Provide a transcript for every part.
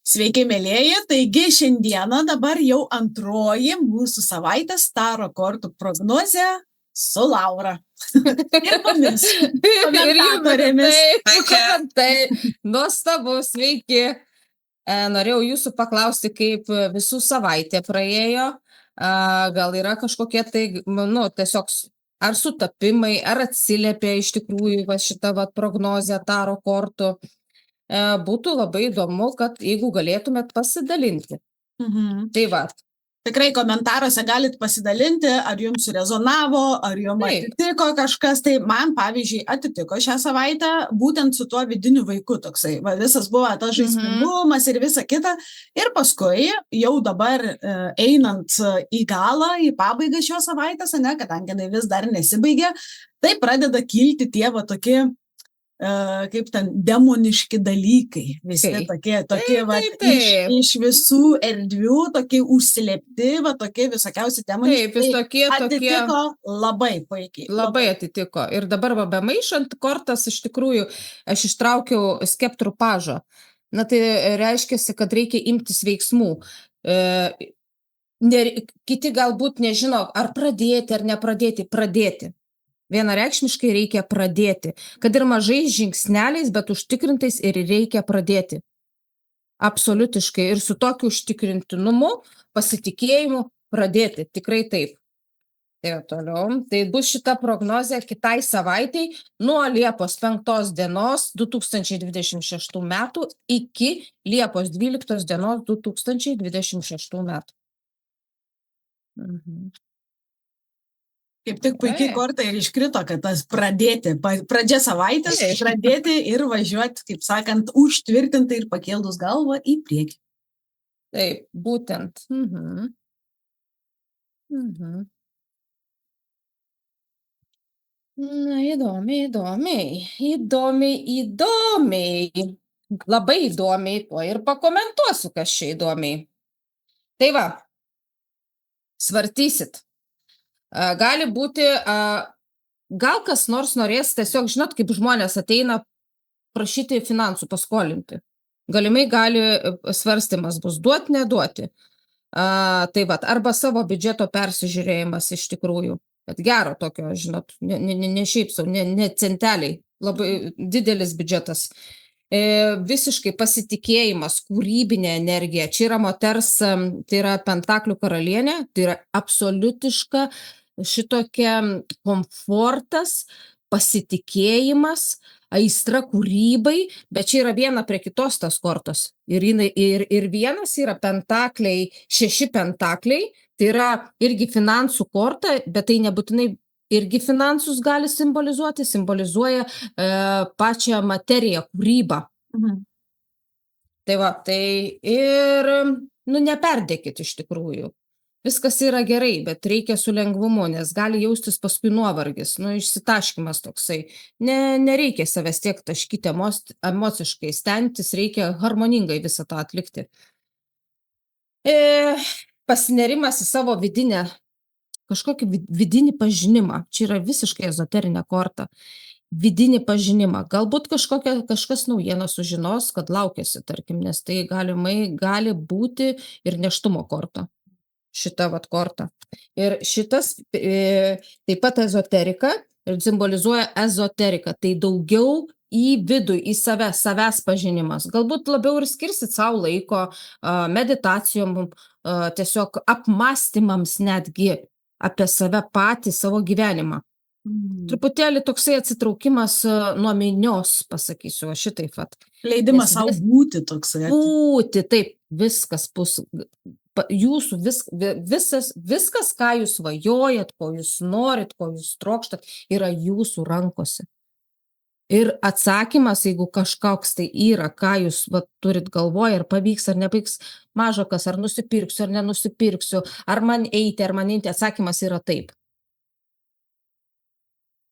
Sveiki, mėlėjai. Taigi šiandieną dabar jau antroji mūsų savaitės taro kortų prognozė su Laura. Ir mumis, komentatorėmis. Tai nuostabu, sveiki. Norėjau jūsų paklausti, kaip visų savaitė praėjo. Gal yra kažkokie tai, tiesiog ar sutapimai, ar atsiliepia iš tikrųjų šitą prognozę taro kortų. Būtų labai įdomu, kad jeigu galėtumėt pasidalinti. Tai va. Tikrai komentaruose galit pasidalinti, ar jums rezonavo, ar jums atitiko kažkas. Tai man, pavyzdžiui, atitiko šią savaitę būtent su tuo vidiniu vaiku toksai. Visas buvo tas žaismingumas ir visa kita. Ir paskui jau dabar einant į galą, į pabaigą šios savaitės, kadangi jinai vis dar nesibaigė, tai pradeda kilti tie tokie kaip ten demoniški dalykai, visi tokie iš visų erdvių, tokie užslėpti, tokie visokiausi demoniški. Taip, atitiko labai puikiai. Labai atitiko. Ir dabar bemaišant kortas, iš tikrųjų, aš ištraukiau skeptrų pažą. Tai reiškia, kad reikia imtis veiksmų. Kiti galbūt nežino, ar pradėti, ar nepradėti. Vienareikšmiškai reikia pradėti, kad ir mažais žingsneliais, bet užtikrintais ir reikia pradėti. Absoliutiškai ir su tokiu užtikrintinumu, pasitikėjimu pradėti, tikrai taip. Tai toliau, tai bus šita prognozė kitai savaitai nuo Liepos 5 dienos 2026 metų iki Liepos 12 dienos 2026 metų. Kaip tik puikiai korta ir iškrito, kad tas pradėti, pradžia savaitės, pradėti ir važiuoti, kaip sakant, užtvirtinti ir pakėlus galvą į priekį. Taip, būtent. Na, įdomiai. Labai įdomiai, to ir pakomentuosiu, kas čia įdomiai. Tai va, svartysit. Gali būti, gal kas nors norės tiesiog, žinot, kaip žmonės ateina prašyti finansų paskolinti. Galimai gali svarstymas bus duoti, neduoti. Tai va, arba savo biudžeto persižiūrėjimas iš tikrųjų. Bet gero tokio, žinot, ne šiaip sau, ne centeliai, labai didelis biudžetas. Visiškai pasitikėjimas, kūrybinė energija. Čia yra moters, tai yra pentaklių karalienė, tai yra absoliutiška šitokia komfortas, pasitikėjimas, aistra kūrybai, bet čia yra viena prie kitos tas kortos. Ir vienas yra pentakliai, 6 pentakliai, tai yra irgi finansų korta, bet tai nebūtinai irgi finansus gali simbolizuoti, simbolizuoja pačią materiją, kūrybą. Tai va, tai ir, neperdėkit iš tikrųjų. Viskas yra gerai, bet reikia su lengvumu, nes gali jaustis paskui nuovargis, išsitaškymas toksai. Nereikia savęs tiek taškyti emociškai, stengtis, reikia harmoningai visą tą atlikti. Pasinerimas į savo vidinę, kažkokį vidinį pažinimą, čia yra visiškai ezoterinė korta, vidinį pažinimą, galbūt kažkas naujieną sužinos, kad laukiasi, tarkim, nes tai gali būti ir nėštumo korta. Šita korta. Ir šitas taip pat ezoterika ir simbolizuoja ezoteriką. Tai daugiau į vidų, į savęs pažinimas. Galbūt labiau ir skirsit savo laiko meditacijom, tiesiog apmąstymams netgi apie save patį, savo gyvenimą. Truputėlį toksai atsitraukimas nuo minios, pasakysiu, šitaip. Leidimas savo būti toksai. Būti, taip, viskas bus. Jūsų viskas, ką jūs svajojat, ko jūs norit, ko jūs trokštat, yra jūsų rankose. Ir atsakymas, jeigu kažkoks tai yra, ką jūs turit galvoje, ar pavyks, ar nepavyks, maža kas, ar nusipirksiu, ar nenusipirksiu, ar man eiti, atsakymas yra taip.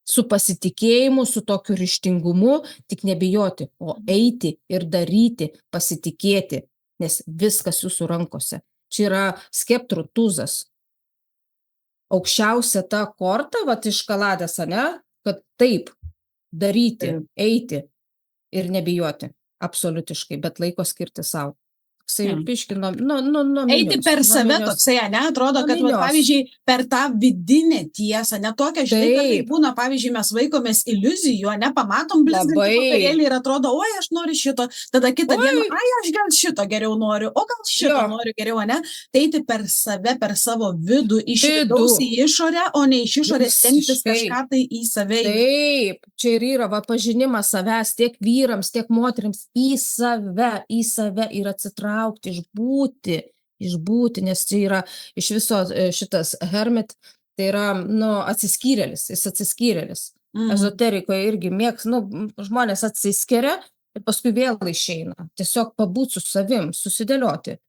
Su pasitikėjimu, su tokiu ryžtingumu, tik nebijoti, o eiti ir daryti, pasitikėti, nes viskas jūsų rankose. Čia yra skeptrų tuzas. Aukščiausia ta korta, iš kaladės, kad taip, daryti, eiti ir nebijoti. Absoliutiškai, bet laiko skirti savo. Piškino, Eiti per save toksai, ne, atrodo, kad, va, pavyzdžiui, per tą vidinę tiesą, ne tokia, žinai, kad tai būna, pavyzdžiui, mes vaikomės iliuzijų, ne, pamatom blizgantį popierėlį ir atrodo, oi, aš noriu šito, tada kitą dieną, ai, aš gal šito geriau noriu, o gal šito noriu geriau, ne, tai eiti per save, per savo vidų, iš vidaus į išorę, o ne iš išorės stengtis kažką tai į save. Taip, čia ir yra, va, pažinimas savęs tiek vyrams, tiek moterims į save ir atsitraukti, išbūti, nes tai yra iš viso šitas hermit, tai yra, atsiskyrėlis, jis atsiskyrėlis. Ezoterikoje irgi žmonės atsiskiria ir paskui vėl išeina. Tiesiog pabūt su savim, susidėlioti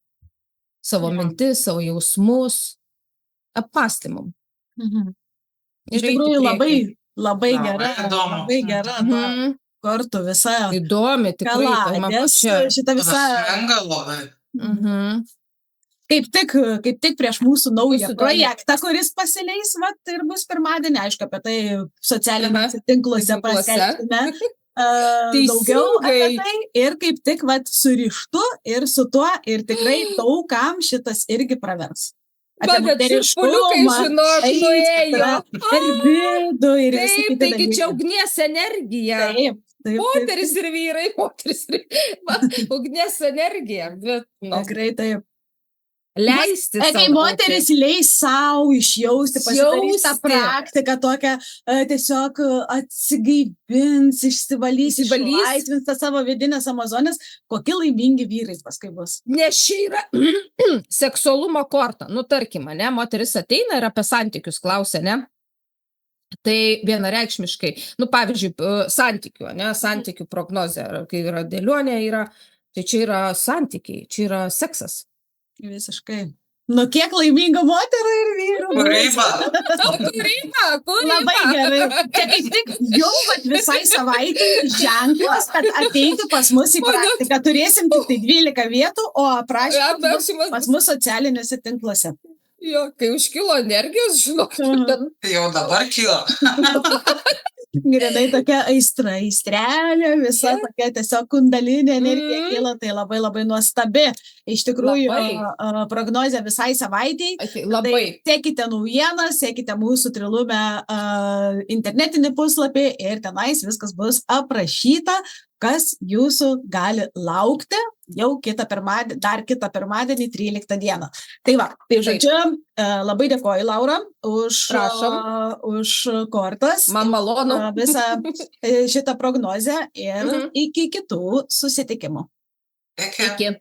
savo mintis, savo jausmus, apmąstymam. Iš tikrųjų labai gera kartu visa įdomi, tikrai. Kaladės, šita visa kaip tik prieš mūsų naują projektą, kuris pasileis, ir bus pirmadienį, aišku, apie tai socialiniuose tinkluose paskelbsime daugiau apie tai ir kaip tik surištu ir su tuo ir tikrai daugam šitas irgi pravers. Apie moteriškumą, per vidų ir visi kiti dalykai. Taigi čia ugnies energija. Moteris ir vyrai, ugnies energija. Tikrai taip. Leisti savo. Kai moteris leis savo išjausti, pasidarys tą praktiką tokią, tiesiog atsigaivins, išsivalys, išlaisvins tą savo vidinės amazonės, kokie laimingi vyrai paskui bus. Nes čia yra seksualumo korta. Tarkim, ne, moteris ateina ir apie santykius klausia, ne? Tai vienareikšmiškai, pavyzdžiui, santykių prognozė, kai yra dėlionė, tai čia yra santykiai, čia yra seksas. Visiškai. Kiek laimingų moterų ir vyrų. Kūryba. Labai gerai. Čia kaip tik jau visai savaitai ženklas, kad ateiti pas mus į praktiką. Turėsim tik tai 12 vietų, o aprašymas pas mus socialiniuose tinkluose. Jo, kai užkilo energijos, žinok. Jau dabar kilo. Grinai tokia aistrelė, visa tokia tiesiog kundalinė energija kyla, tai labai labai nuostabi. Iš tikrųjų, prognozė visai savaitei. Tai sekite naujienas, sekite mūsų Trilume internetinį puslapį ir tenais viskas bus aprašyta, kas jūsų gali laukti jau dar kitą pirmadienį, 13 dieną. Tai tai žodžiu, labai dėkoju, Laura, už kortas. Man malonu. Visą šitą prognozę ir iki kitų susitikimų. Iki.